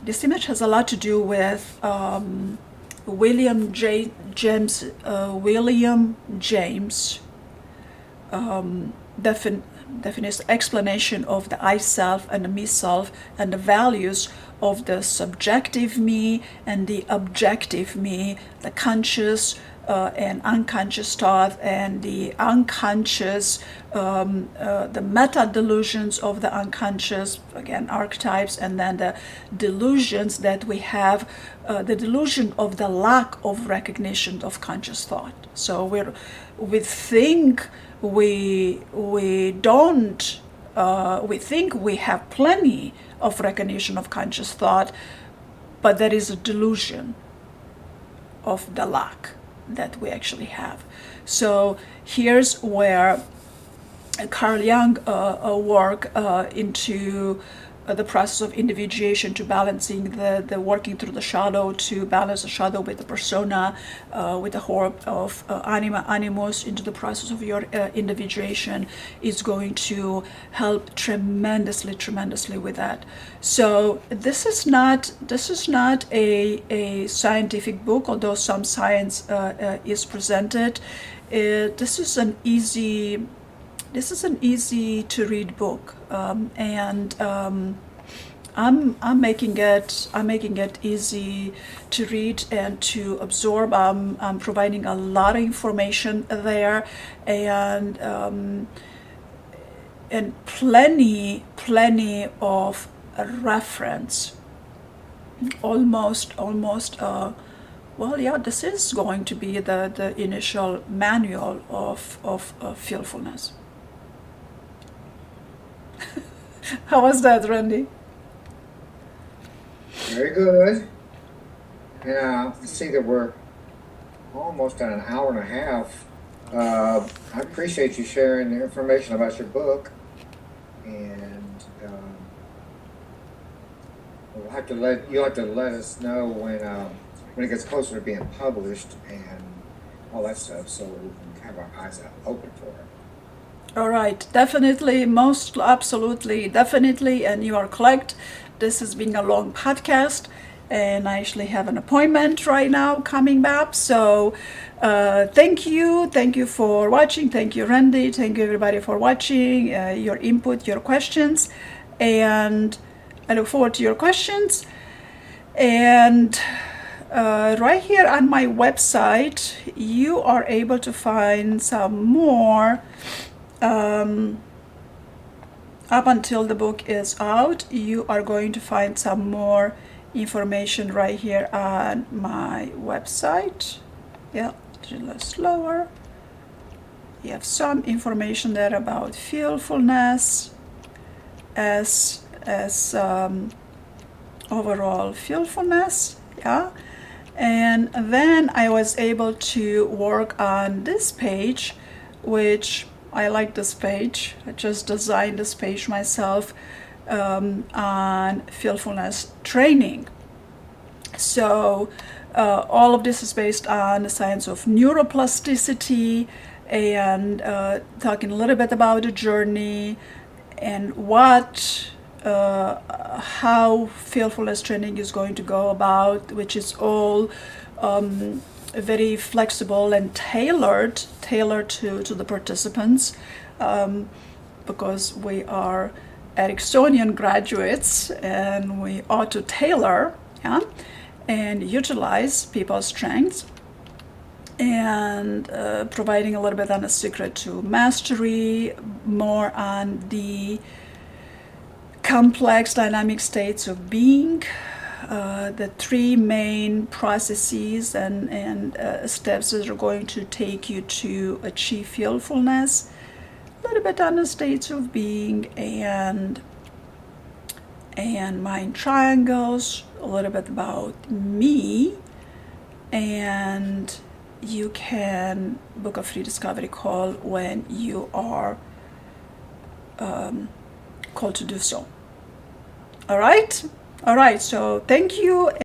this image has a lot to do with William James definition, explanation of the I self and the me self, and the values of the subjective me and the objective me, the conscious and unconscious thought, and the unconscious, the meta delusions of the unconscious, again archetypes, and then the delusions that we have, the delusion of the lack of recognition of conscious thought. So we think we think we have plenty of recognition of conscious thought, but there is a delusion of the lack that we actually have. So here's where Carl Jung work into the process of individuation, to balancing the working through the shadow, to balance the shadow with the persona, with the whole of anima animus into the process of your individuation, is going to help tremendously with that. So this is not a scientific book, although some science is presented. This is an easy to read book, and I'm making it easy to read and to absorb. I'm providing a lot of information there, and plenty of reference. Almost. Well, yeah, this is going to be the initial manual of Feelfulness. How was that, Randy? Very good. Yeah, I see that we're almost at an hour and a half. I appreciate you sharing the information about your book, and you'll have to let us know when it gets closer to being published, and all that stuff, so we can have our eyes open for it. All right, definitely, most absolutely, definitely, and you are correct. This has been a long podcast, and I actually have an appointment right now coming up. So, thank you for watching. Thank you, Randy. Thank you, everybody, for watching. Your input, your questions, and I look forward to your questions. And right here on my website, you are able to find some more. Up until the book is out, you are going to find some more information right here on my website. Yeah, a little slower. You have some information there about feelfulness as overall feelfulness. Yeah. And then I was able to work on this page, which I like this page. I just designed this page myself on feelfulness training. So all of this is based on the science of neuroplasticity and talking a little bit about the journey and how feelfulness training is going to go about, which is all very flexible and tailored to the participants, because we are Ericksonian graduates and we ought to tailor, yeah, and utilize people's strengths, and providing a little bit on the secret to mastery, more on the complex dynamic states of being, the three main processes and steps that are going to take you to achieve feelfulness, a little bit on the states of being and mind triangles, a little bit about me, and you can book a free discovery call when you are called to do so. All right, so thank you.